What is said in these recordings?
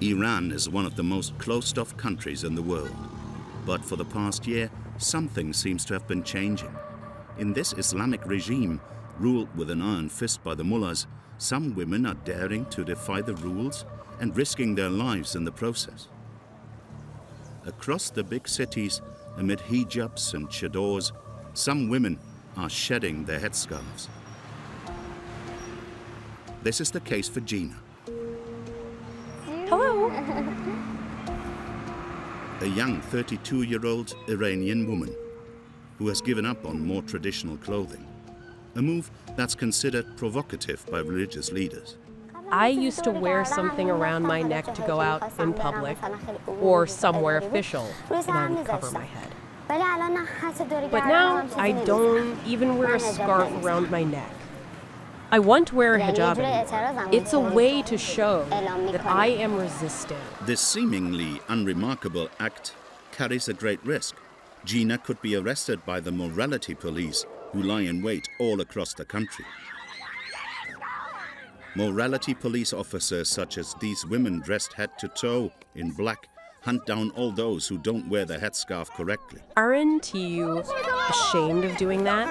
Iran is one of the most closed-off countries in the world. But for the past year, something seems to have been changing. In this Islamic regime, ruled with an iron fist by the mullahs, some women are daring to defy the rules and risking their lives in the process. Across the big cities, amid hijabs and chadors, some women are shedding their headscarves. This is the case for Djina. Hello. A young 32-year-old Iranian woman who has given up on more traditional clothing, a move that's considered provocative by religious leaders. I used to wear something around my neck to go out in public or somewhere official, and I would cover my head. But now I don't even wear a scarf around my neck. I won't wear a hijab anymore. It's a way to show that I am resisting. This seemingly unremarkable act carries a great risk. Djina could be arrested by the morality police who lie in wait all across the country. Morality police officers such as these women dressed head to toe in black hunt down all those who don't wear their headscarf correctly. Aren't you ashamed of doing that?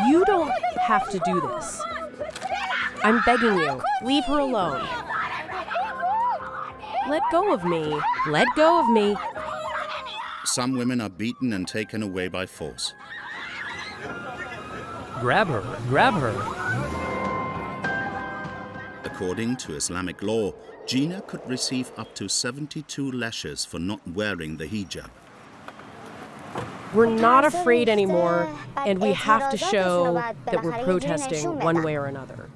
You don't have to do this. I'm begging you, leave her alone. Let go of me. Let go of me. Some women are beaten and taken away by force. Grab her, grab her. According to Islamic law, Djina could receive up to 72 lashes for not wearing the hijab. We're not afraid anymore, and we have to show that we're protesting one way or another.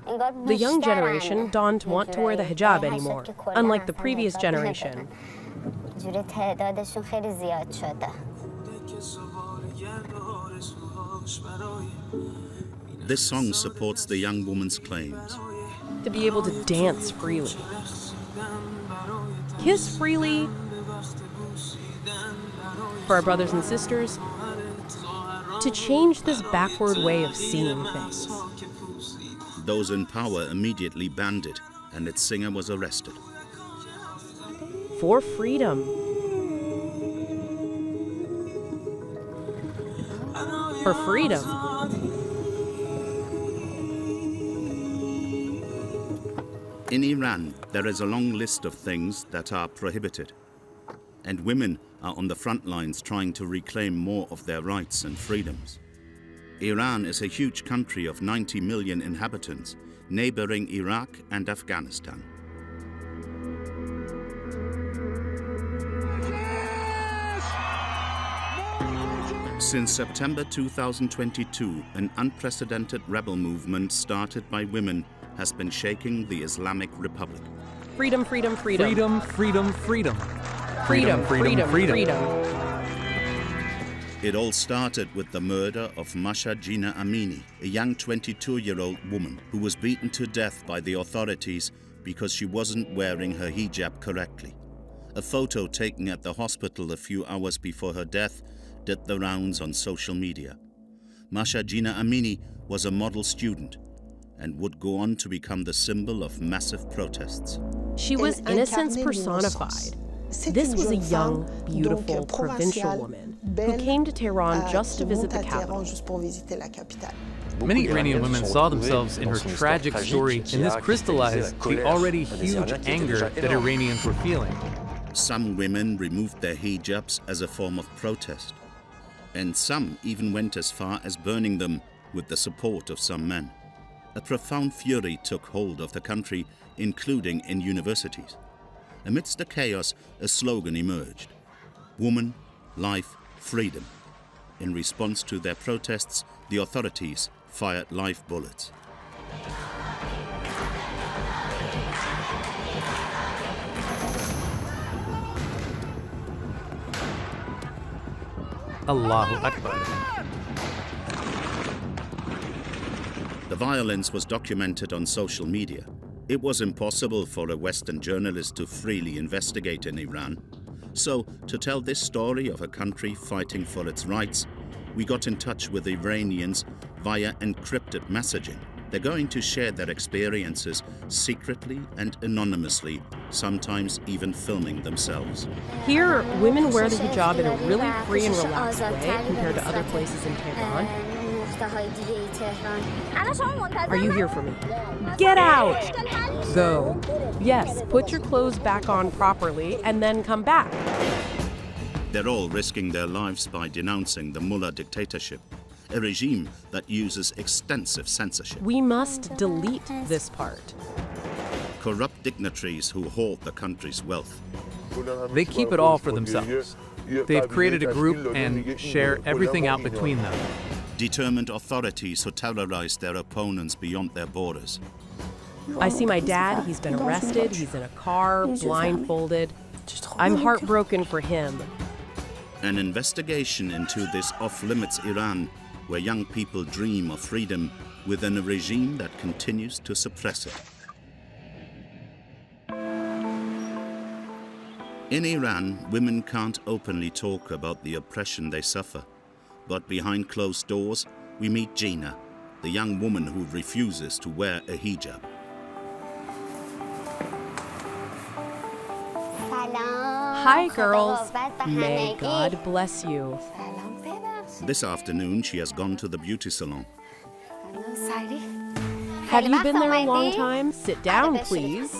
The young generation don't want to wear the hijab anymore, unlike the previous generation. This song supports the young woman's claims. To be able to dance freely, kiss freely, for our brothers and sisters, to change this backward way of seeing things. Those in power immediately banned it, and its singer was arrested. For freedom. For freedom. In Iran, there is a long list of things that are prohibited, and women are on the front lines trying to reclaim more of their rights and freedoms. Iran is a huge country of 90 million inhabitants, neighboring Iraq and Afghanistan. Since September 2022, an unprecedented rebel movement started by women has been shaking the Islamic Republic. Freedom, freedom, freedom. Freedom, freedom, freedom. Freedom, freedom, freedom. It all started with the murder of Mahsa Amini, a young 22-year-old woman who was beaten to death by the authorities because she wasn't wearing her hijab correctly. A photo taken at the hospital a few hours before her death did the rounds on social media. Mahsa Amini was a model student and would go on to become the symbol of massive protests. She was innocence personified. This was a young, beautiful, provincial woman who came to Tehran just to visit the capital. Many Iranian women saw themselves in her tragic story, and this crystallized the already huge anger that Iranians were feeling. Some women removed their hijabs as a form of protest, and some even went as far as burning them with the support of some men. A profound fury took hold of the country, including in universities. Amidst the chaos, a slogan emerged: Woman, Life, Freedom. In response to their protests, the authorities fired live bullets. Allahu Akbar. The violence was documented on social media. It was impossible for a Western journalist to freely investigate in Iran. So, to tell this story of a country fighting for its rights, we got in touch with Iranians via encrypted messaging They're going to share their experiences secretly and anonymously, sometimes even filming themselves. Here, women wear the hijab in a really free and relaxed way compared to other places in Tehran. Are you here for me? Get out! Go. Yes, put your clothes back on properly and then come back. They're all risking their lives by denouncing the mullah dictatorship, a regime that uses extensive censorship. We must delete this part. Corrupt dignitaries who hoard the country's wealth. They keep it all for themselves. They've created a group and share everything out between them. Determined authorities who terrorize their opponents beyond their borders. I see my dad, he's been arrested, he's in a car, blindfolded. I'm heartbroken for him. An investigation into this off-limits Iran, where young people dream of freedom within a regime that continues to suppress it. In Iran, women can't openly talk about the oppression they suffer. But behind closed doors, we meet Djina, the young woman who refuses to wear a hijab. Hi, girls. May God bless you. This afternoon, she has gone to the beauty salon. Have you been there a long time? Sit down, please.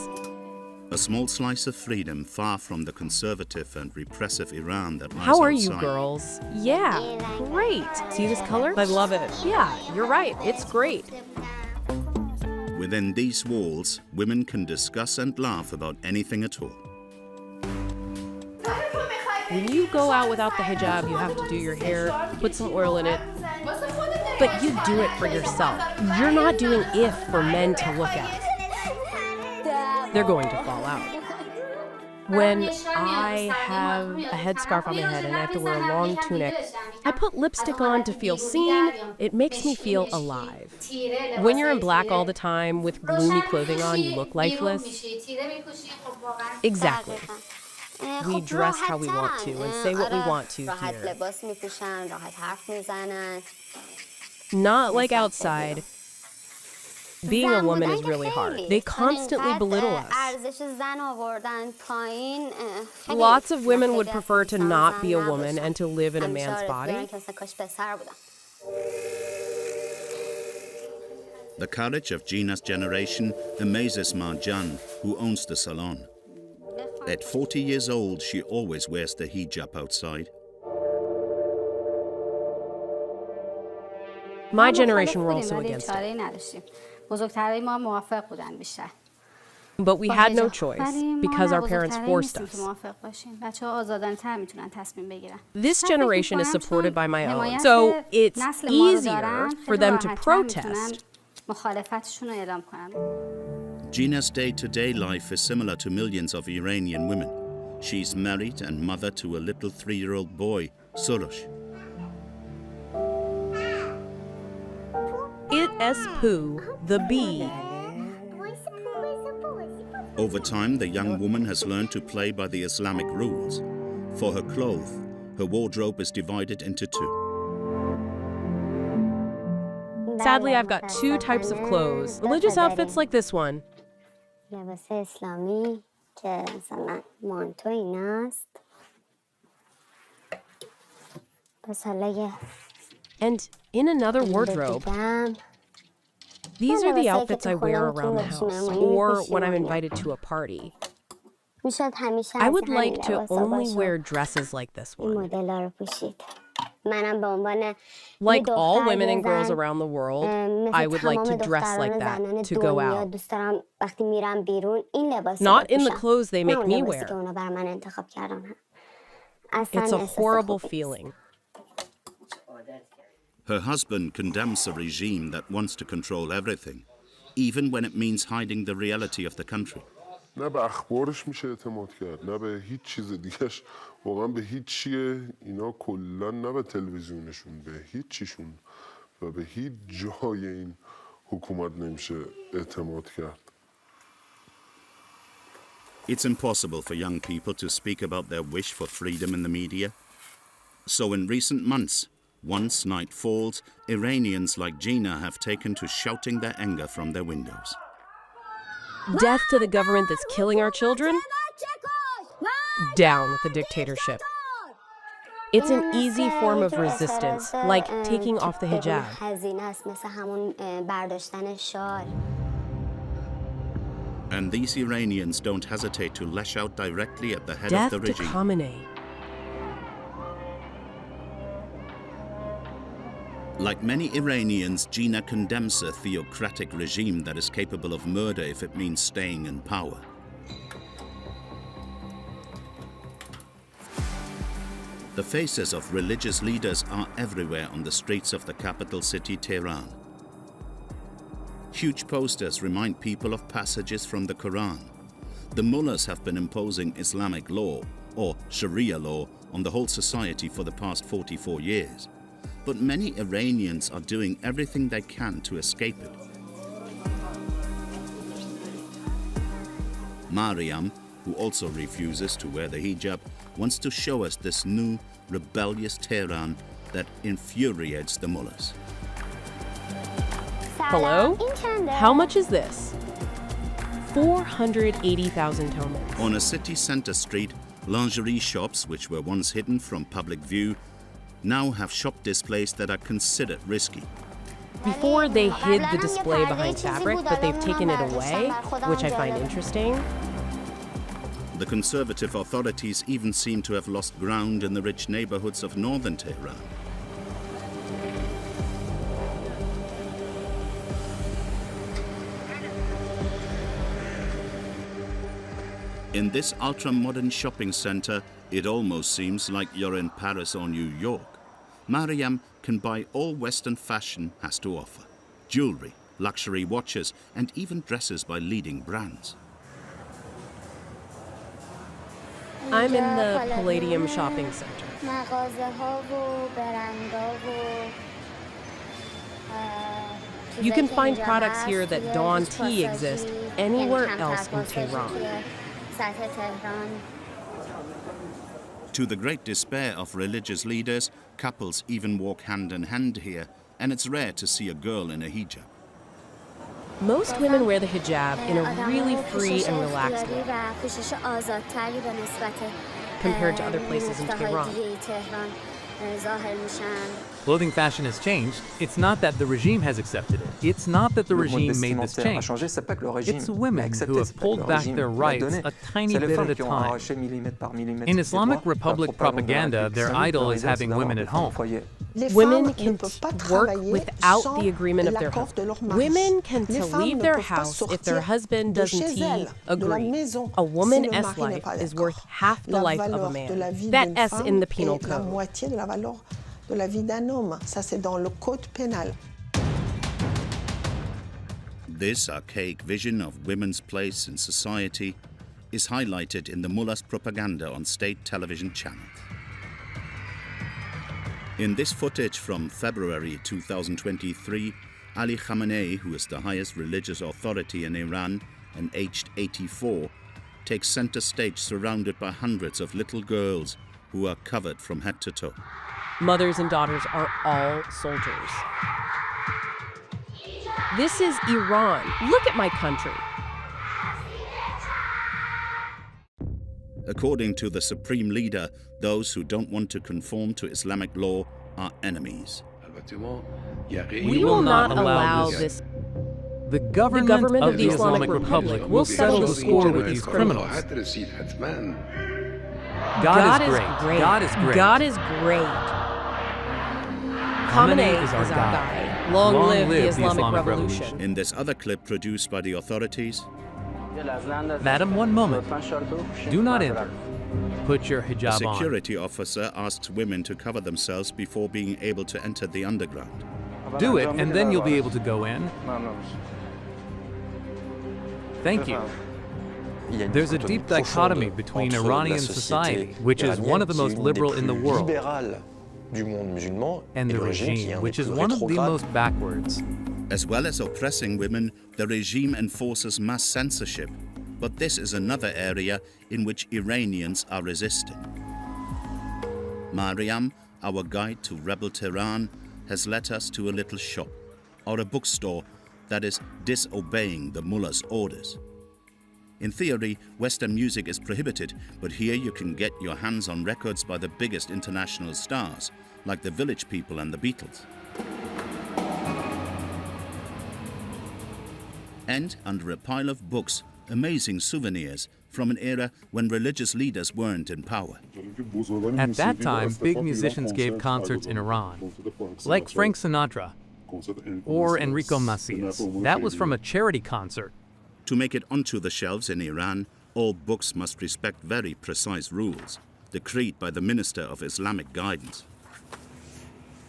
A small slice of freedom far from the conservative and repressive Iran that lies How are outside. you, girls? Yeah, great. See this color? I love it. Yeah, you're right. It's great. Within these walls, women can discuss and laugh about anything at all. When you go out without the hijab, you have to do your hair, put some oil in it. But you do it for yourself. You're not doing it for men to look at. They're going to fall out. When I have a headscarf on my head and I have to wear a long tunic, I put lipstick on to feel seen. It makes me feel alive. When you're in black all the time with gloomy clothing on, you look lifeless. Exactly. We dress how we want to and say what we want to here. Not like outside. Being a woman is really hard. They constantly belittle us. Lots of women would prefer to not be a woman and to live in a man's body. The courage of Djina's generation amazes Marjan, who owns the salon. At 40 years old, she always wears the hijab outside. My generation were also against it. But we had no choice because our parents forced us. This generation is supported by my own, so it's easier for them to protest. Djina's day-to-day life is similar to millions of Iranian women. She's married and mother to a little 3-year-old boy, Soros. It es Pooh, the bee. Over time, the young woman has learned to play by the Islamic rules. For her clothes, her wardrobe is divided into 2. Sadly, I've got 2 types of clothes. Religious outfits like this one. And in another wardrobe, these are the outfits I wear around the house or when I'm invited to a party. I would like to only wear dresses like this one. Like all women and girls around the world, I would like to dress like that to go out. Not in the clothes they make me wear. It's a horrible feeling. Her husband condemns a regime that wants to control everything, even when it means hiding the reality of the country. نه به اخبارش میشه اعتماد کرد، نه به هیچ چیز دیگهش، واقعا به هیچ چیه اینا کلا، نه به تلویزیونشون، به هیچ چیشون و به هیچ جای این حکومت نمیشه اعتماد کرد. It's impossible for young people to speak about their wish for freedom in the media. So in recent months, Once night falls, Iranians like Djina have taken to shouting their anger from their windows. Death to the government that's killing our children? Down with the dictatorship. It's an easy form of resistance, like taking off the hijab. And these Iranians don't hesitate to lash out directly at the head Death of the regime. to Khamenei. Like many Iranians, Djina condemns a theocratic regime that is capable of murder if it means staying in power. The faces of religious leaders are everywhere on the streets of the capital city, Tehran. Huge posters remind people of passages from the Quran. The mullahs have been imposing Islamic law, or Sharia law, on the whole society for the past 44 years. But many Iranians are doing everything they can to escape it. Mariam, who also refuses to wear the hijab, wants to show us this new, rebellious Tehran that infuriates the mullahs. Hello? How much is this? 480,000 tomans. On a city center street, lingerie shops, which were once hidden from public view, now have shop displays that are considered risky. Before, they hid the display behind fabric, but they've taken it away, which I find interesting. The conservative authorities even seem to have lost ground in the rich neighborhoods of northern Tehran. In this ultra-modern shopping center, it almost seems like you're in Paris or New York. Mariam can buy all Western fashion has to offer. Jewelry, luxury watches, and even dresses by leading brands. I'm in the Palladium shopping center. You can find products here that don't exist anywhere else in Tehran. To the great despair of religious leaders, couples even walk hand in hand here, and it's rare to see a girl in a hijab. Most women wear the hijab in a really free and relaxed way compared to other places in Tehran. Clothing fashion has changed. It's not that the regime has accepted it. It's not that the regime made this change. It's women who have pulled back their rights a tiny bit at a time. In Islamic Republic propaganda, their idol is having women at home. Women can work without the agreement of their husband. Women can leave their house if their husband doesn't agree. A woman's life is worth half the life of a man. That S in the penal code. De la vie d'un homme. Ça, c'est dans le code pénal. This archaic vision of women's place in society is highlighted in the mullah's propaganda on state television channels. In this footage from February 2023, Ali Khamenei, who is the highest religious authority in Iran and aged 84, takes center stage surrounded by hundreds of little girls who are covered from head to toe. Mothers and daughters are all soldiers. This is Iran. Look at my country. According to the supreme leader, those who don't want to conform to Islamic law are enemies. We will not allow this. The government of the Islamic Republic will settle the score with these criminals. God is great. God is great. God is great. Khamenei is our guide. Long live the Islamic Revolution. In this other clip produced by the authorities, Madam, one moment. Do not enter. Put your a hijab on. security officer asks women to cover themselves before being able to enter the underground. Do it, and then you'll be able to go in. Thank you. There's a deep dichotomy between Iranian society, which is one of the most liberal in the world, and the regime, which is one of the most backwards. As well as oppressing women, the regime enforces mass censorship. But this is another area in which Iranians are resisting. Mariam, our guide to rebel Tehran has led us to a little shop or a bookstore that is disobeying the mullah's orders. In theory, Western music is prohibited, but here you can get your hands on records by the biggest international stars, like the Village People and the Beatles. And under a pile of books, amazing souvenirs from an era when religious leaders weren't in power. At that time, big musicians gave concerts in Iran, like Frank Sinatra or Enrico Macias. That was from a charity concert. To make it onto the shelves in Iran, all books must respect very precise rules, decreed by the Minister of Islamic Guidance.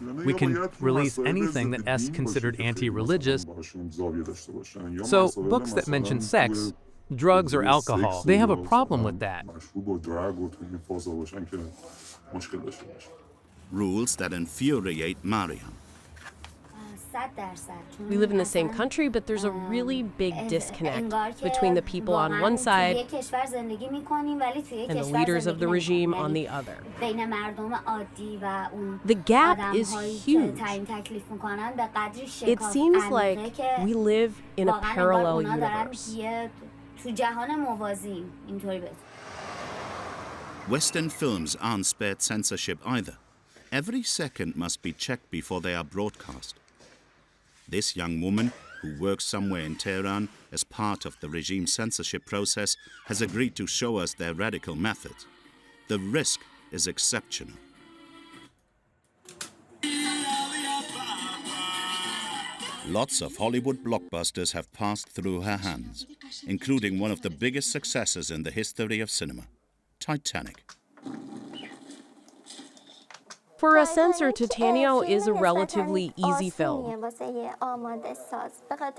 We can release anything that is considered anti-religious. So books that mention sex, drugs, or alcohol, they have a problem with that. Rules that infuriate Mariam. We live in the same country, but there's a really big disconnect between the people on one side and the leaders of the regime on the other. The gap is huge. It seems like we live in a parallel universe. Western films aren't spared censorship either. Every second must be checked before they are broadcast. This young woman, who works somewhere in Tehran as part of the regime's censorship process, has agreed to show us their radical methods. The risk is exceptional. Lots of Hollywood blockbusters have passed through her hands, including one of the biggest successes in the history of cinema, Titanic. For a censor, Titanic is a relatively easy film.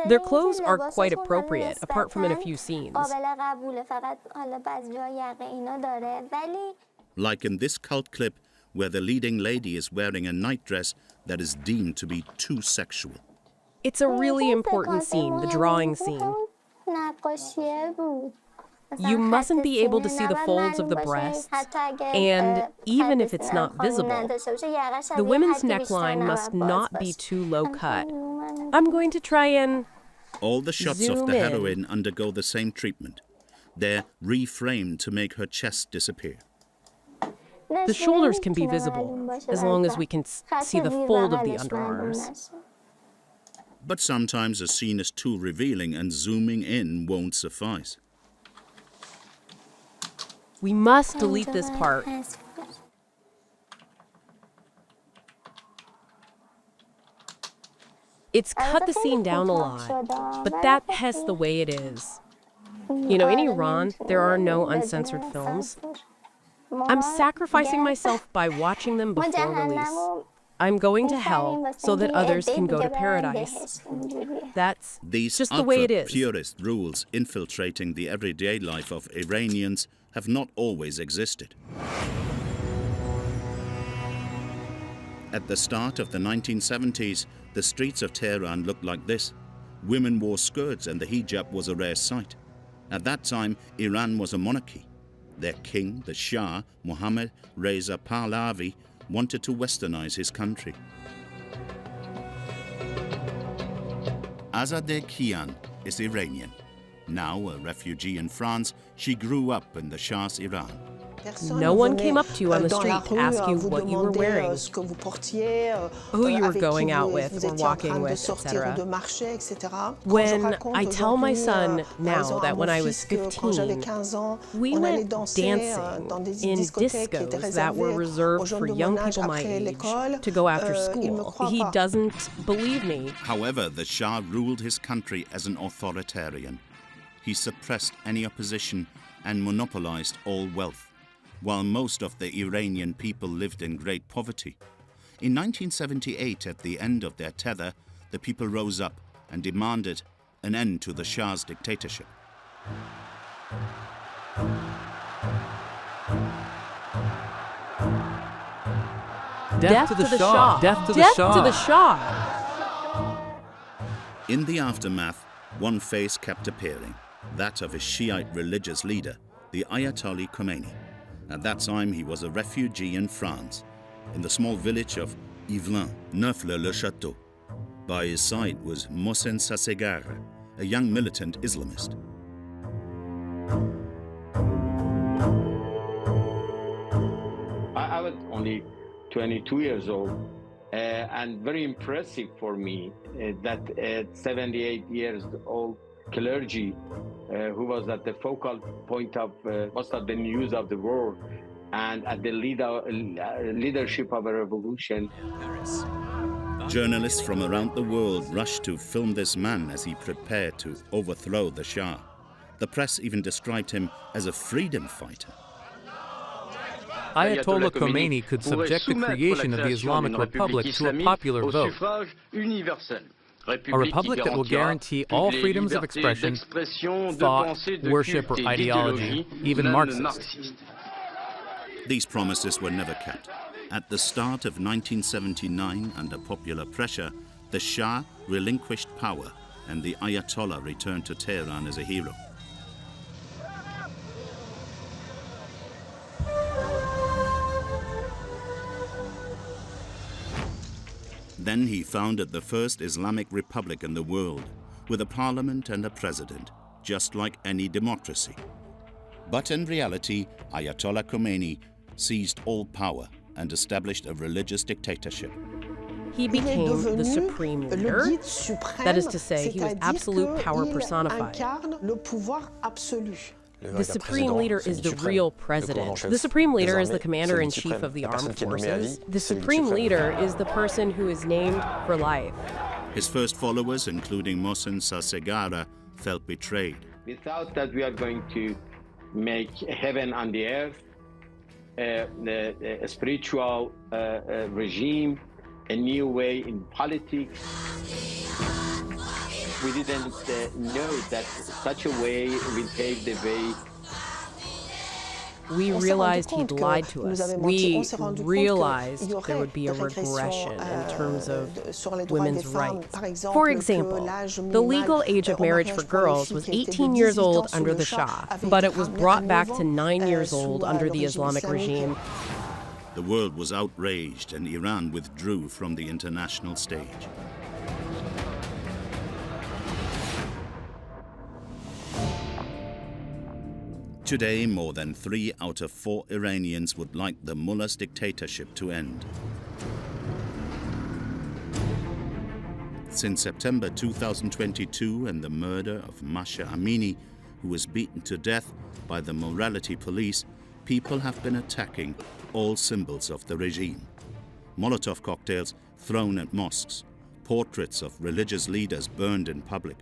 Their clothes are quite appropriate, apart from in a few scenes. Like in this cult clip, where the leading lady is wearing a nightdress that is deemed to be too sexual. It's a really important scene, the drawing scene. You mustn't be able to see the folds of the breasts, and even if it's not visible, the women's neckline must not be too low cut. I'm going to try and all the shots of zoom the in. heroine undergo the same treatment. They're reframed to make her chest disappear. The shoulders can be visible, as long as we can see the fold of the underarms. But sometimes a scene is too revealing and zooming in won't suffice. We must delete this part. It's cut the scene down a lot, but that's the way it is. You know, in Iran, there are no uncensored films. I'm sacrificing myself by watching them before release. I'm going to hell so that others can go to paradise. That's just the way it is. These ultra-purist rules infiltrating the everyday life of Iranians have not always existed. At the start of the 1970s, the streets of Tehran looked like this. Women wore skirts and the hijab was a rare sight. At that time, Iran was a monarchy. Their king, the Shah, Mohammad Reza Pahlavi, wanted to westernize his country. Azadeh Kian is Iranian. Now a refugee in France, she grew up in the Shah's Iran. No one came up to you on the street to ask you what you were wearing, who you were going out with or walking with, etc. When I tell my son now that when I was 15, we went dancing in discos that were reserved for young people my age to go after school, he doesn't believe me. However, the Shah ruled his country as an authoritarian. He suppressed any opposition and monopolized all wealth, while most of the Iranian people lived in great poverty. In 1978, at the end of their tether, the people rose up and demanded an end to the Shah's dictatorship. Death to the Shah! Death to the Shah! Death to the Shah! In the aftermath, one face kept appearing, that of a Shiite religious leader, the Ayatollah Khomeini. At that time, he was a refugee in France, in the small village of Yvelin, Neufle-le-Château. By his side was Mohsen Sasegara, a young militant Islamist. I was only 22 years old, and very impressive for me that 78 years old clergy who was at the focal point of most of the news of the world and at the leadership of a revolution. Journalists from around the world rushed to film this man as he prepared to overthrow the Shah. The press even described him as a freedom fighter. Ayatollah Khomeini could subject the creation of the Islamic Republic to a popular vote. A republic that will guarantee all freedoms of expression, thought, worship, or ideology, even Marxist. These promises were never kept. At the start of 1979, under popular pressure, the Shah relinquished power and the Ayatollah returned to Tehran as a hero. Then he founded the first Islamic republic in the world, with a parliament and a president, just like any democracy. But in reality, Ayatollah Khomeini seized all power and established a religious dictatorship. He became the supreme leader. That is to say, he was absolute power personified. The supreme leader is the real president. The supreme leader is the commander-in-chief of the armed forces. The supreme leader is the person who is named for life. His first followers, including Mohsen Sasegara, felt betrayed. We thought that we are going to make heaven on the earth, a spiritual regime, a new way in politics. We didn't know that such a way will pave the way. We realized he'd lied to us. We realized there would be a regression in terms of women's rights. For example, the legal age of marriage for girls was 18 years old under the Shah, but it was brought back to 9 years old under the Islamic regime. The world was outraged and Iran withdrew from the international stage. Today, more than 3 out of 4 Iranians would like the mullah's dictatorship to end. Since September 2022 and the murder of Mahsa Amini, who was beaten to death by the morality police, people have been attacking all symbols of the regime. Molotov cocktails thrown at mosques, portraits of religious leaders burned in public,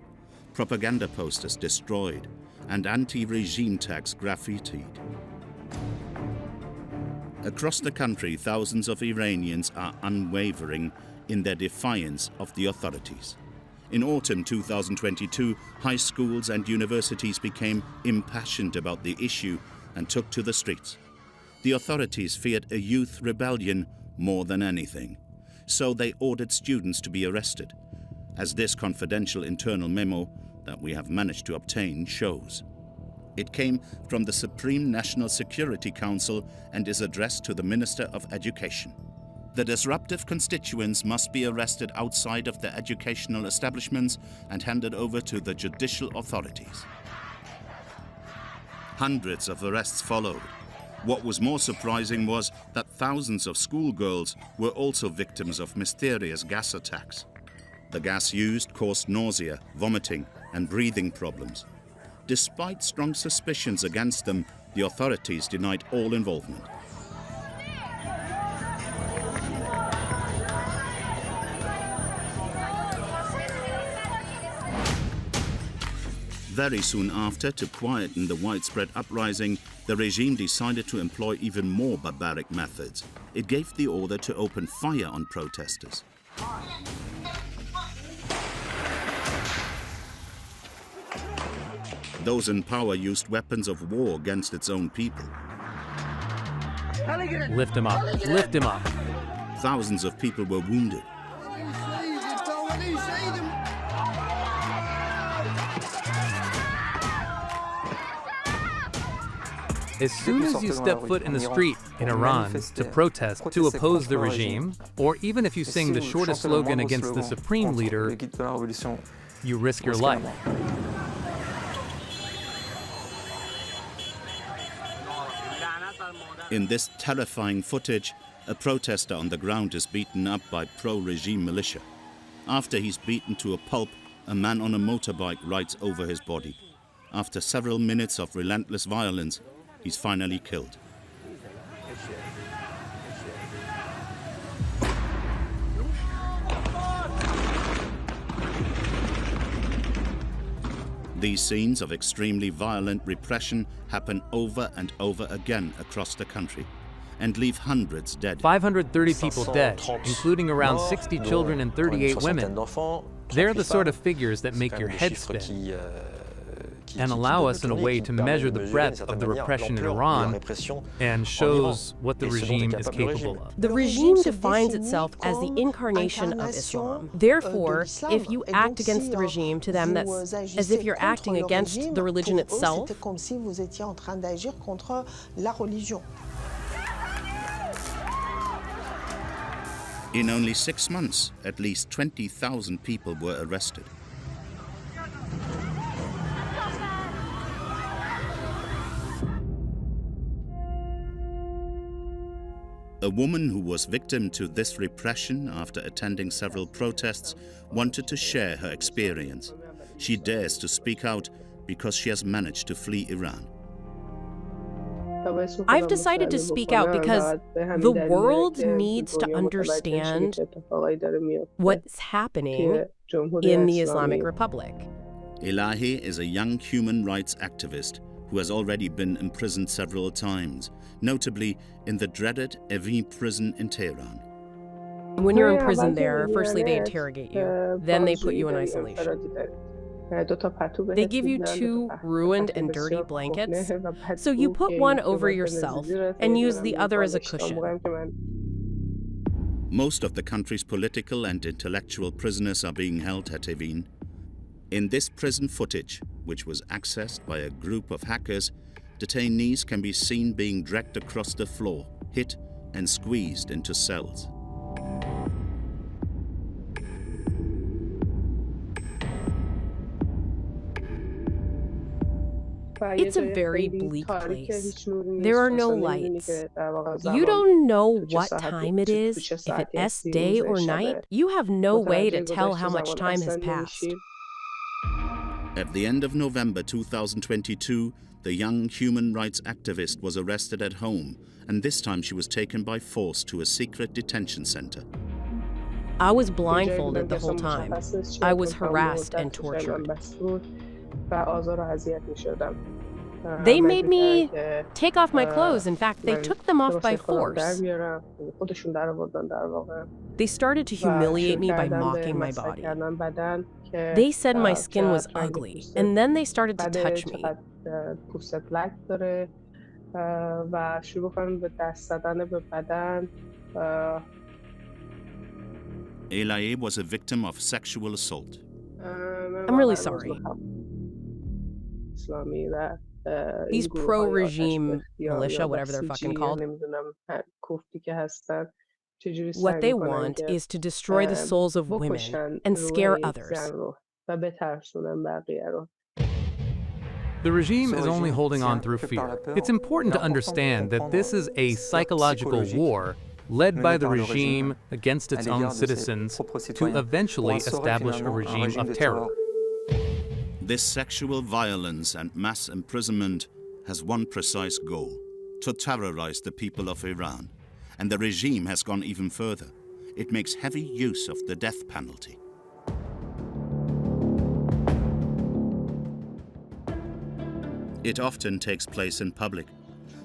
propaganda posters destroyed, and anti-regime tags graffitied. Across the country, thousands of Iranians are unwavering in their defiance of the authorities. In autumn 2022, high schools and universities became impassioned about the issue and took to the streets. The authorities feared a youth rebellion more than anything, so they ordered students to be arrested, as this confidential internal memo that we have managed to obtain shows. It came from the Supreme National Security Council and is addressed to the Minister of Education. The disruptive constituents must be arrested outside of their educational establishments and handed over to the judicial authorities. Hundreds of arrests followed. What was more surprising was that thousands of schoolgirls were also victims of mysterious gas attacks. The gas used caused nausea, vomiting, and breathing problems. Despite strong suspicions against them, the authorities denied all involvement. Very soon after, to quieten the widespread uprising, the regime decided to employ even more barbaric methods. It gave the order to open fire on protesters. Those in power used weapons of war against its own people. Lift him up. Lift him up. Thousands of people were wounded. As soon as you step foot in the street in Iran to protest, to oppose the regime, or even if you sing the shortest slogan against the supreme leader, you risk your life. In this terrifying footage, a protester on the ground is beaten up by pro-regime militia. After he's beaten to a pulp, a man on a motorbike rides over his body. After several minutes of relentless violence, he's finally killed. These scenes of extremely violent repression happen over and over again across the country and leave hundreds dead. 530 people dead, including around 60 children and 38 women. They're the sort of figures that make your head spin and allow us in a way to measure the breadth of the repression in Iran and shows what the regime is capable of. The regime defines itself as the incarnation of Islam. Therefore, if you act against the regime, to them that's as if you're acting against the religion itself. In only 6 months, at least 20,000 people were arrested. A woman who was victim to this repression after attending several protests wanted to share her experience. She dares to speak out because she has managed to flee Iran. I've decided to speak out because the world needs to understand what's happening in the Islamic Republic. Elahi is a young human rights activist who has already been imprisoned several times, notably in the dreaded Evin prison in Tehran. When you're in prison there, firstly they interrogate you, then they put you in isolation. They give you 2 ruined and dirty blankets, so you put one over yourself and use the other as a cushion. Most of the country's political and intellectual prisoners are being held at Evin. In this prison footage, which was accessed by a group of hackers, detainees can be seen being dragged across the floor, hit and squeezed into cells. It's a very bleak place. There are no lights. You don't know what time it is, if it's day or night. You have no way to tell how much time has passed. At the end of November 2022, the young human rights activist was arrested at home, and this time she was taken by force to a secret detention center. I was blindfolded the whole time. I was harassed and tortured. They made me take off my clothes. In fact, they took them off by force. They started to humiliate me by mocking my body. They said my skin was ugly, and then they started to touch me. Elahi was a victim of sexual assault. I'm really sorry. These pro-regime militia, whatever they're fucking called, what they want is to destroy the souls of women and scare others. The regime is only holding on through fear. It's important to understand that this is a psychological war led by the regime against its own citizens to eventually establish a regime of terror. This sexual violence and mass imprisonment has one precise goal: to terrorize the people of Iran. And the regime has gone even further. It makes heavy use of the death penalty. It often takes place in public.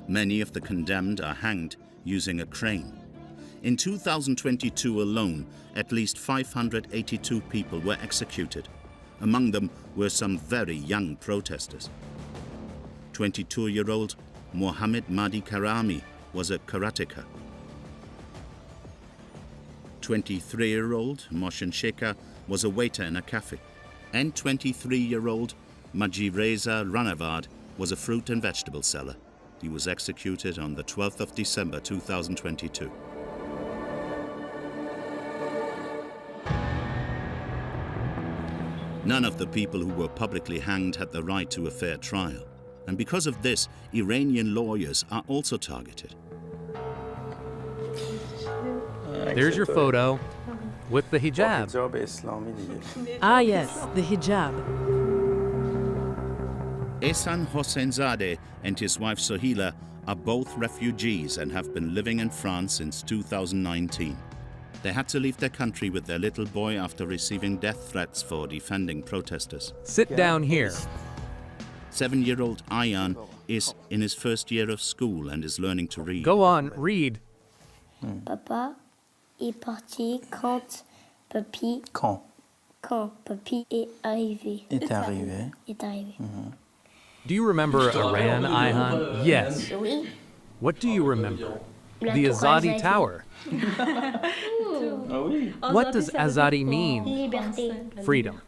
Many of the condemned are hanged using a crane. In 2022 alone, at least 582 people were executed. Among them were some very young protesters. 22-year-old Mohammed Mahdi Karami was a karateka. 23-year-old Mohsen Sheikha was a waiter in a cafe. And 23-year-old Majireza Ranavad was a fruit and vegetable seller. He was executed on the 12th of December 2022. None of the people who were publicly hanged had the right to a fair trial. And because of this, Iranian lawyers are also targeted. There's your photo with the hijab. Ah yes, the hijab. Ehsan Hosseinzadeh and his wife Sohila are both refugees and have been living in France since 2019. They had to leave their country with their little boy after receiving death threats for defending protesters. Sit down here. 7-year-old Ayan is in his first year of school and is learning to read. Go on, read. Papa est parti quand papy est arrivé. Do you remember Iran, Ayhan? Yes. Oui. What do you remember? The Azadi Tower. What does Azadi mean? Liberté. Freedom.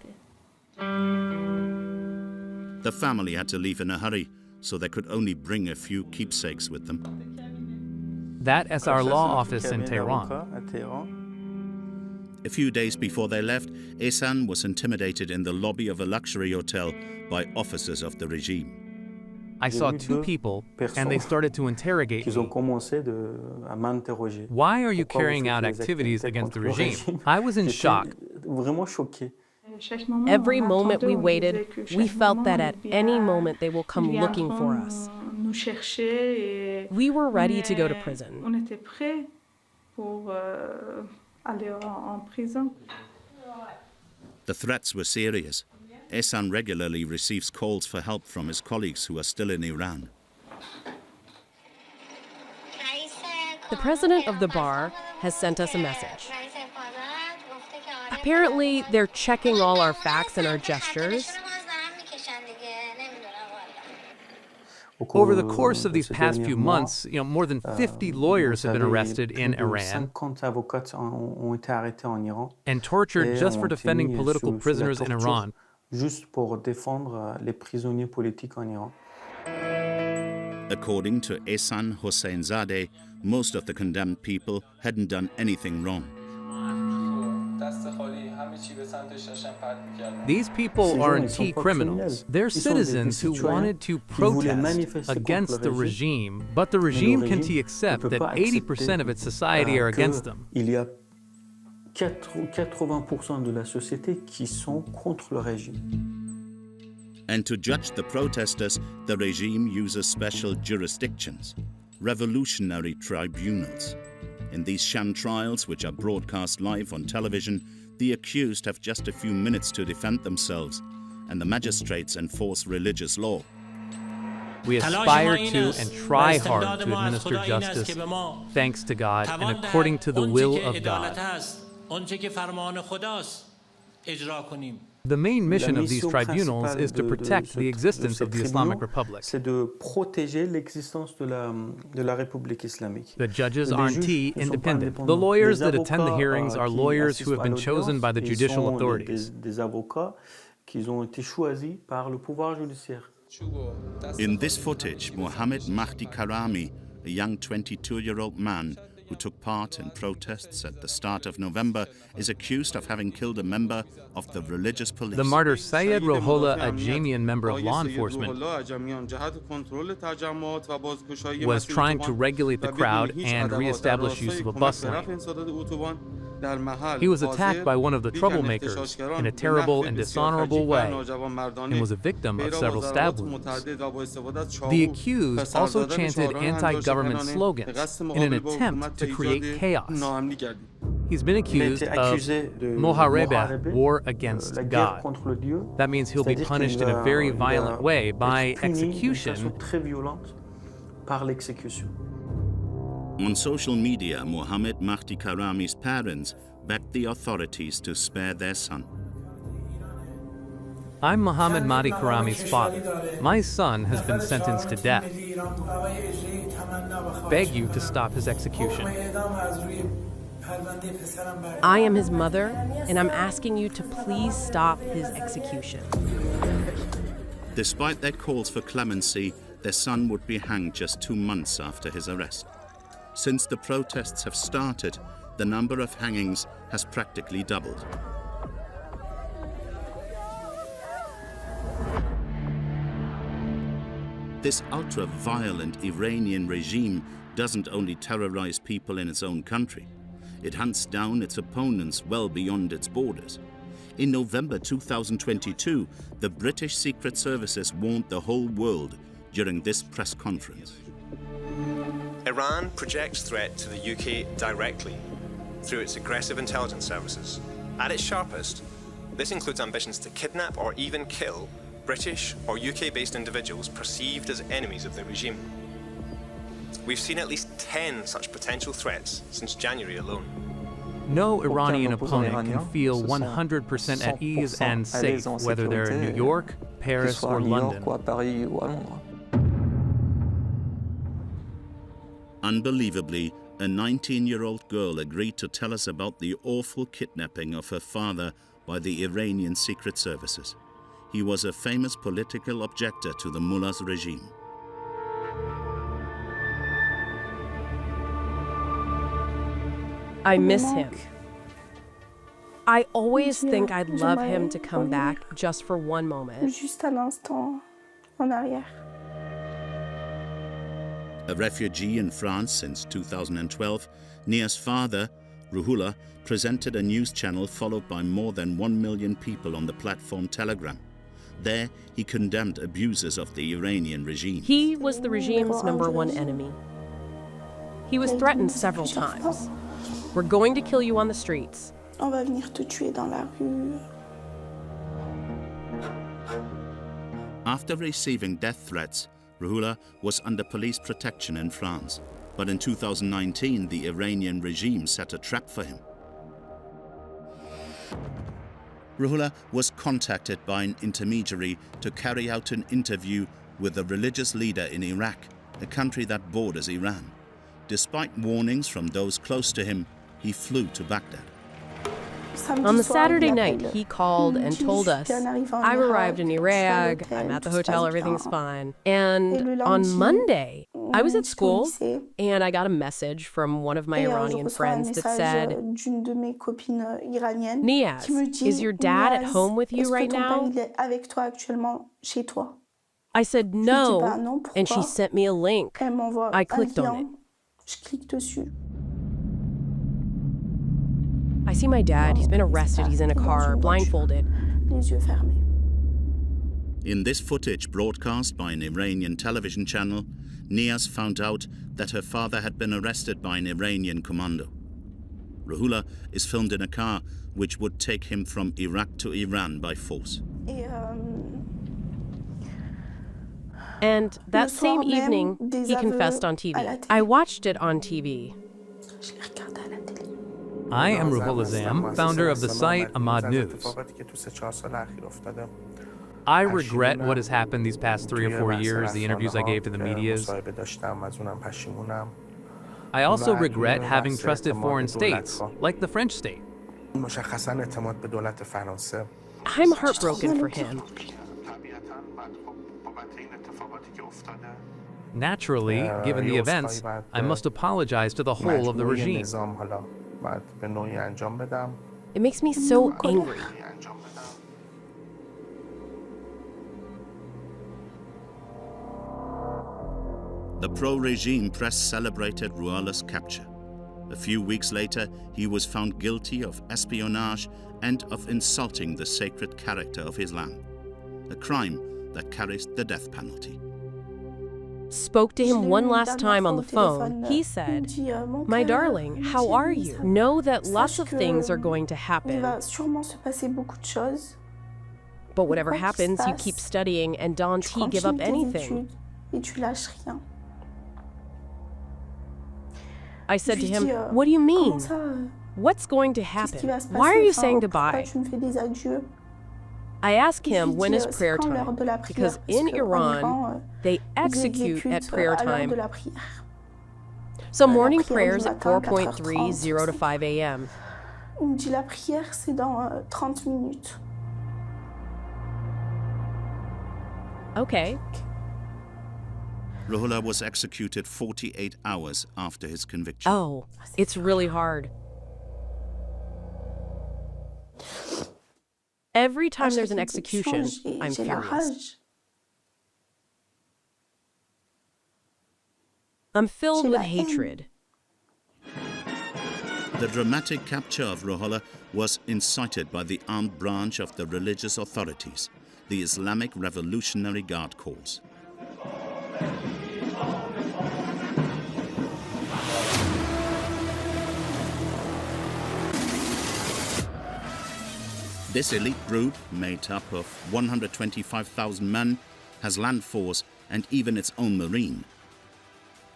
The family had to leave in a hurry, so they could only bring a few keepsakes with them. That is our law office in Tehran. A few days before they left, Ehsan was intimidated in the lobby of a luxury hotel by officers of the regime. I saw two people, and they started to interrogate me. Why are you carrying out activities against the regime? I was in shock. Every moment we waited, we felt that at any moment they will come looking for us. We were ready to go to prison. The threats were serious. Ehsan regularly receives calls for help from his colleagues who are still in Iran. The president of the bar has sent us a message. Apparently, they're checking all our facts and our gestures. Over the course of these past few months, more than 50 lawyers have been arrested in Iran and tortured just for defending political prisoners in Iran. According to Ehsan Hosseinzadeh, most of the condemned people hadn't done anything wrong. These people aren't criminals. They're citizens who wanted to protest against the regime, but the regime can accept that 80% of its society are against them. 80% de la société qui sont contre le régime. And to judge the protesters, the regime uses special jurisdictions, revolutionary tribunals. In these sham trials, which are broadcast live on television, the accused have just a few minutes to defend themselves, and the magistrates enforce religious law. We aspire to and try hard to administer justice, thanks to God and according to the will of God. The main mission of these tribunals is to protect the existence of the Islamic Republic. The judges aren't independent. The lawyers that attend the hearings are lawyers who have been chosen by the judicial authorities. In this footage, Mohammed Mahdi Karami, a young 22-year-old man who took part in protests at the start of November, is accused of having killed a member of the religious police. The martyr Sayed Rohollah, a Djimian member of law enforcement, was trying to regulate the crowd and re-establish use of a bus lane. He was attacked by one of the troublemakers in a terrible and dishonorable way and was a victim of several stab wounds. The accused also chanted anti-government slogans in an attempt to create chaos. He's been accused of Mohareba, war against God. That means he'll be punished in a very violent way by execution. On social media, Mohammed Mahdi Karami's parents begged the authorities to spare their son. I'm Mohammed Mahdi Karami's father. My son has been sentenced to death. Beg you to stop his execution. I am his mother, and I'm asking you to please stop his execution. Despite their calls for clemency, that their son would be hanged just 2 months after his arrest. Since the protests have started, the number of hangings has practically doubled. This ultra-violent Iranian regime doesn't only terrorize people in its own country, it hunts down its opponents well beyond its borders. In November 2022, the British Secret Services warned the whole world during this press conference. Iran projects threat to the UK directly through its aggressive intelligence services. At its sharpest, this includes ambitions to kidnap or even kill British or UK-based individuals perceived as enemies of the regime. We've seen at least 10 such potential threats since January alone. No Iranian opponent can feel 100% at ease and safe, whether they're in New York, Paris, or London. Unbelievably, a 19-year-old girl agreed to tell us about the awful kidnapping of her father by the Iranian Secret Services. He was a famous political objector to the mullah's regime. I miss him. I always think I'd love him to come back just for one moment. A refugee in France since 2012, Nia's father, Ruhullah, presented a news channel followed by more than 1 million people on the platform Telegram. There, he condemned abuses of the Iranian regime. He was the regime's #1 enemy. He was threatened several times. We're going to kill you on the streets. After receiving death threats, Ruhullah was under police protection in France. But in 2019, the Iranian regime set a trap for him. Ruhullah was contacted by an intermediary to carry out an interview with a religious leader in Iraq, a country that borders Iran. Despite warnings from those close to him, he flew to Baghdad. On the Saturday night, he called and told us, I've arrived in Iraq, I'm at the hotel, everything's fine. And on Monday, I was at school and I got a message from one of my Iranian friends that said, Niaz, is your dad at home with you right now? I said no, and she sent me a link. I clicked on it. I see my dad, he's been arrested, he's in a car, blindfolded. In this footage broadcast by an Iranian television channel, Niaz found out that her father had been arrested by an Iranian commando. Ruhullah is filmed in a car which would take him from Iraq to Iran by force. And that same evening, he confessed on TV. I watched it on TV. I am Ruhullah Zam, founder of the site Ahmad News. I regret what has happened these past 3 or 4 years, the interviews I gave to the medias. I also regret having trusted foreign states, like the French state. I'm heartbroken for him. Naturally, given the events, I must apologize to the whole of the regime. It makes me so angry. The pro-regime press celebrated Ruhullah's capture. A few weeks later, he was found guilty of espionage and of insulting the sacred character of Islam, a crime that carries the death penalty. Spoke to him one last time on the phone. He said, "My darling, how are you? Know that lots of things are going to happen. But whatever happens, you keep studying and don't give up anything." I said to him, "What do you mean? What's going to happen? Why are you saying goodbye?" I asked him when is prayer time, because in Iran, they execute at prayer time. So morning prayers at 4:30 to 5 a.m. Okay. Ruhollah was executed 48 hours after his conviction. Oh, it's really hard. Every time there's an execution, I'm furious. I'm filled with hatred. The dramatic capture of Ruhollah was incited by the armed branch of the religious authorities, the Islamic Revolutionary Guard Corps. This elite group, made up of 125,000 men, has land force and even its own marine.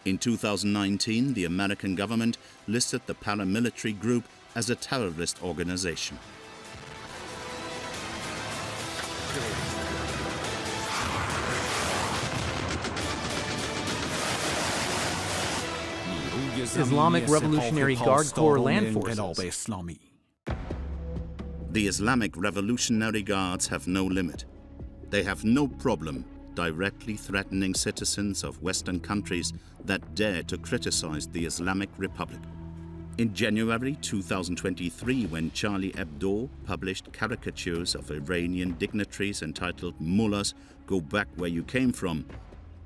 In 2019, the American government listed the paramilitary group as a terrorist organization. Islamic Revolutionary Guard Corps land forces. The Islamic Revolutionary Guards have no limit. They have no problem directly threatening citizens of Western countries that dare to criticize the Islamic Republic. In January 2023, when Charlie Hebdo published caricatures of Iranian dignitaries entitled "Mullahs, Go Back Where You Came From,"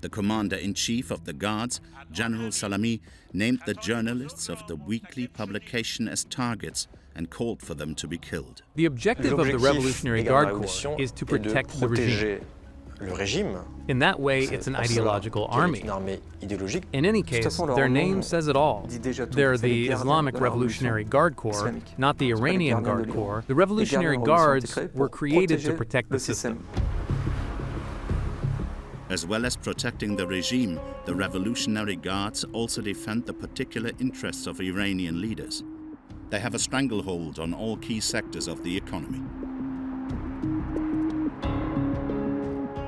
the commander-in-chief of the Guards, General Salami, named the journalists of the weekly publication as targets and called for them to be killed. The objective of the Revolutionary Guard Corps is to protect the regime. In that way, it's an ideological army. In any case, their name says it all. They're the Islamic Revolutionary Guard Corps, not the Iranian Guard Corps. The Revolutionary Guards were created to protect the system. As well as protecting the regime, the Revolutionary Guards also defend the particular interests of Iranian leaders. They have a stranglehold on all key sectors of the economy.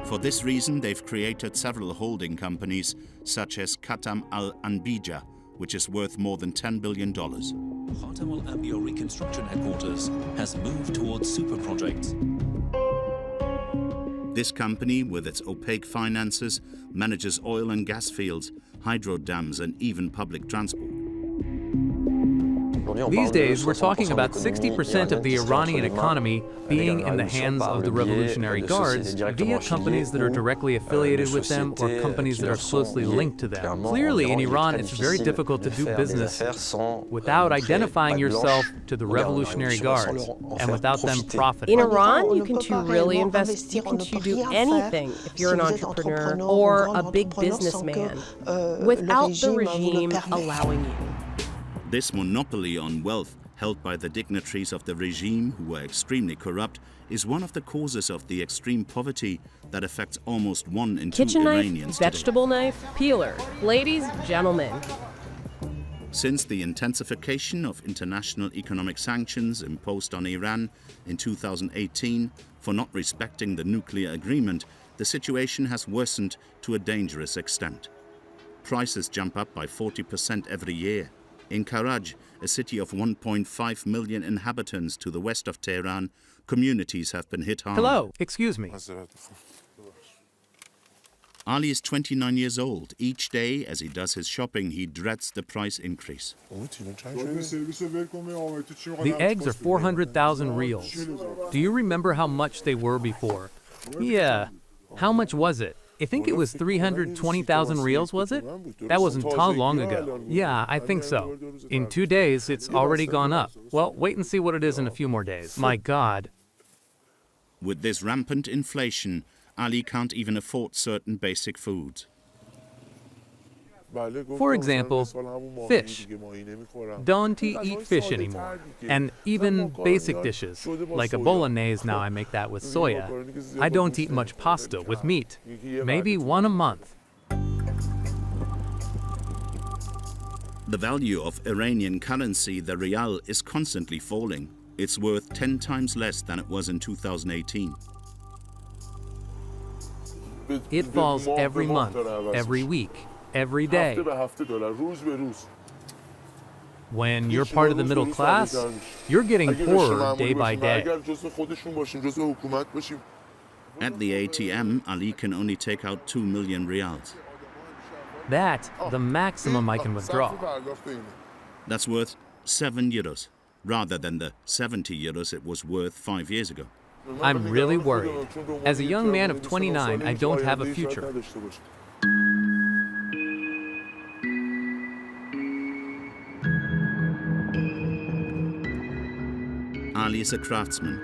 For this reason, they've created several holding companies, such as Khatam al-Anbija, which is worth more than $10 billion. Khatam al-Anbija reconstruction headquarters has moved towards super projects. This company, with its opaque finances, manages oil and gas fields, hydro dams, and even public transport. These days, we're talking about 60% of the Iranian economy being in the hands of the Revolutionary Guards via companies that are directly affiliated with them or companies that are closely linked to them. Clearly, in Iran, it's very difficult to do business without identifying yourself to the Revolutionary Guards and without them profiting. In Iran, you can do anything if you're an entrepreneur or a big businessman without the regime allowing you. This monopoly on wealth held by the dignitaries of the regime, who are extremely corrupt, is one of the causes of the extreme poverty that affects almost 1 in 2 Kitchen Iranians knife, vegetable knife, peeler. Ladies, gentlemen. Since the intensification of international economic sanctions imposed on Iran in 2018 for not respecting the nuclear agreement, the situation has worsened to a dangerous extent. Prices jump up by 40% every year. In Karaj, a city of 1.5 million inhabitants to the west of Tehran, communities have been hit hard. Hello, excuse me. Ali is 29 years old. Each day, as he does his shopping, he dreads the price increase. The eggs are 400,000 reals. Do you remember how much they were before? Yeah. How much was it? I think it was 320,000 reals, was it? That wasn't too long ago. Yeah, I think so. In 2 days, it's already gone up. Well, wait and see what it is in a few more days. My God. With this rampant inflation, Ali can't even afford certain basic foods. For example, fish. Don't eat fish anymore. And even basic dishes, like a bolognese, now I make that with soya. I don't eat much pasta with meat. Maybe 1 a month. The value of Iranian currency, the rial, is constantly falling. It's worth 10 times less than it was in 2018. It falls every month, every week, every day. When you're part of the middle class, you're getting poorer day by day. At the ATM, Ali can only take out 2 million rials. That's the maximum I can withdraw. That's worth €7, rather than the €70 it was worth 5 years ago. I'm really worried. As a young man of 29, I don't have a future. Ali is a craftsman.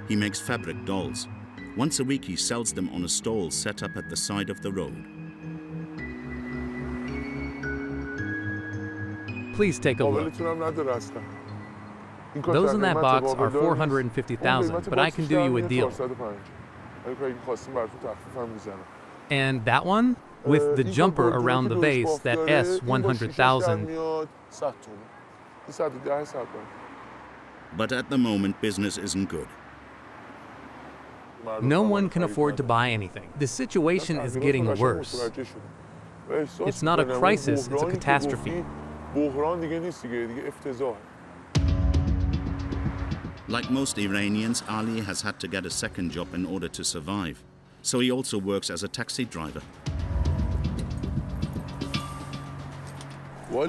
He makes fabric dolls. Once a week he sells them on a stall set up at the side of the road. Please take a look. Those in that box are $450,000, but I can do you a deal. And that one? With the jumper around the base, that S 100,000. But at the moment, business isn't good. No one can afford to buy anything. The situation is getting worse. It's not a crisis, it's a catastrophe. Like most Iranians, Ali has had to get a second job in order to survive. So he also works as a taxi driver.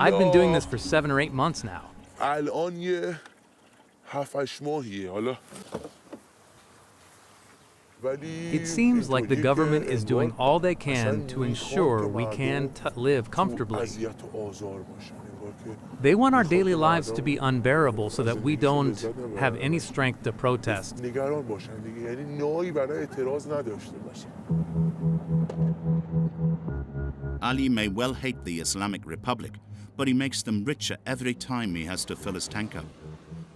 I've been doing this for 7 or 8 months now. It seems like the government is doing all they can to ensure we can live comfortably. They want our daily lives to be unbearable so that we don't have any strength to protest. Ali may well hate the Islamic Republic, but he makes them richer every time he has to fill his tank up.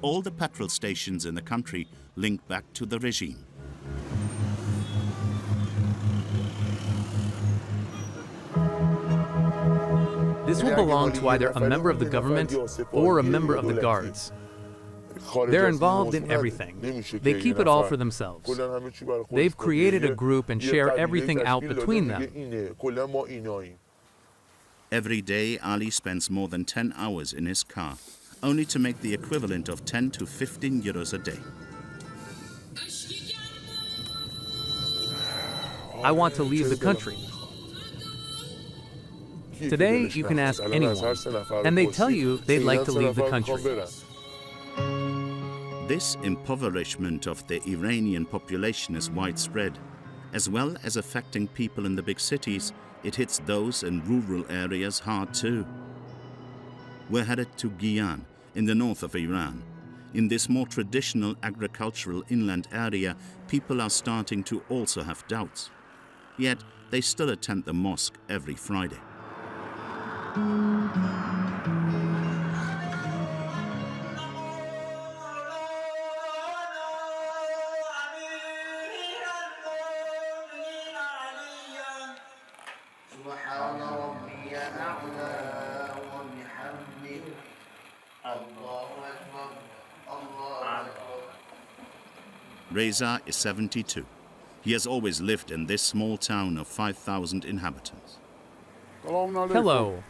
All the petrol stations in the country link back to the regime. This will belong to either a member of the government or a member of the guards. They're involved in everything. They keep it all for themselves. They've created a group and share everything out between them. Every day, Ali spends more than 10 hours in his car, only to make the equivalent of 10 to 15 euros a day. I want to leave the country. Today, you can ask anyone, and they tell you they'd like to leave the country. This impoverishment of the Iranian population is widespread. As well as affecting people in the big cities, it hits those in rural areas hard too. We're headed to Djina, in the north of Iran. In this more traditional agricultural inland area, people are starting to also have doubts. Yet, they still attend the mosque every Friday. Reza is 72. He has always lived in this small town of 5,000 inhabitants. Hello.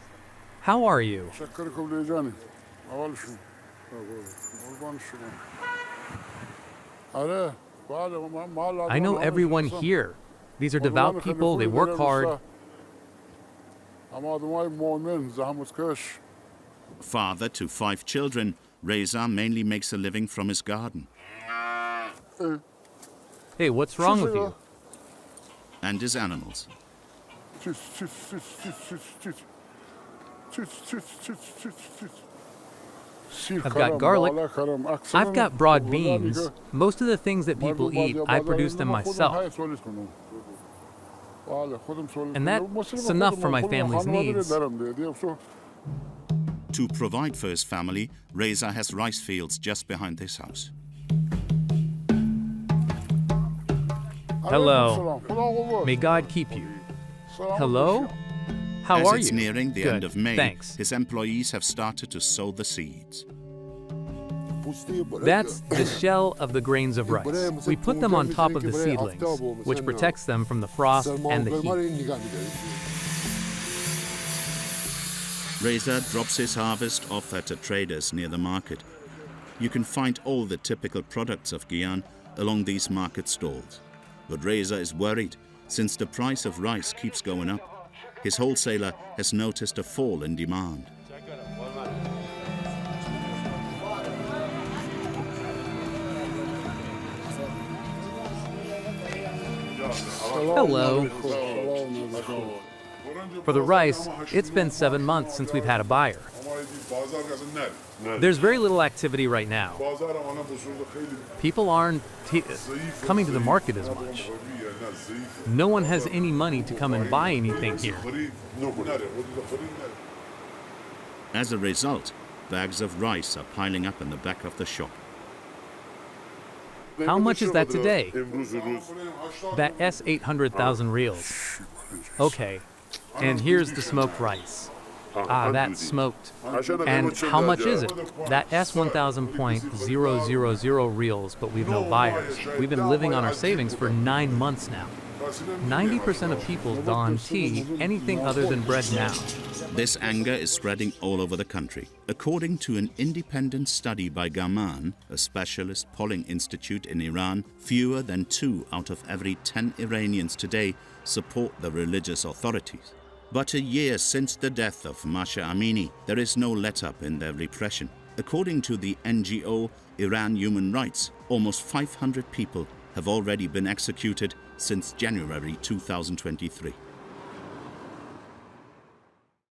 How are you? I know everyone here. These are devout people, they work hard. Father to 5 children, Reza mainly makes a living from his garden. Hey, what's wrong with you? And his animals. I've got garlic. I've got broad beans. Most of the things that people eat, I produce them myself. And that's enough for my family's needs. To provide for his family, Reza has rice fields just behind this house. Hello. May God keep you. Hello? How are you? As it's nearing the end of May, Thanks. his employees have started to sow the seeds. That's the shell of the grains of rice. We put them on top of the seedlings, which protects them from the frost and the heat. Reza drops his harvest off at a trader's near the market. You can find all the typical products of Djina along these market stalls. But Reza is worried, since the price of rice keeps going up. his wholesaler has noticed a fall in demand. Hello. For the rice, it's been 7 months since we've had a buyer. There's very little activity right now. People aren't coming to the market as much. No one has any money to come and buy anything here. As a result, bags of rice are piling up in the back of the shop. How much is that today? That 800,000 reals. Okay, and here's the smoked rice. Ah, that's smoked. And how much is it? That 1,000.000 reals, but we've no buyers. We've been living on our savings for 9 months now. 90% of people don tea, anything other than bread now. This anger is spreading all over the country. According to an independent study by Gaman, a specialist polling institute in Iran, fewer than 2 out of every 10 Iranians today support the religious authorities. But a year since the death of Mahsa Amini, there is no let-up in their repression. According to the NGO Iran Human Rights, almost 500 people have already been executed since January 2023.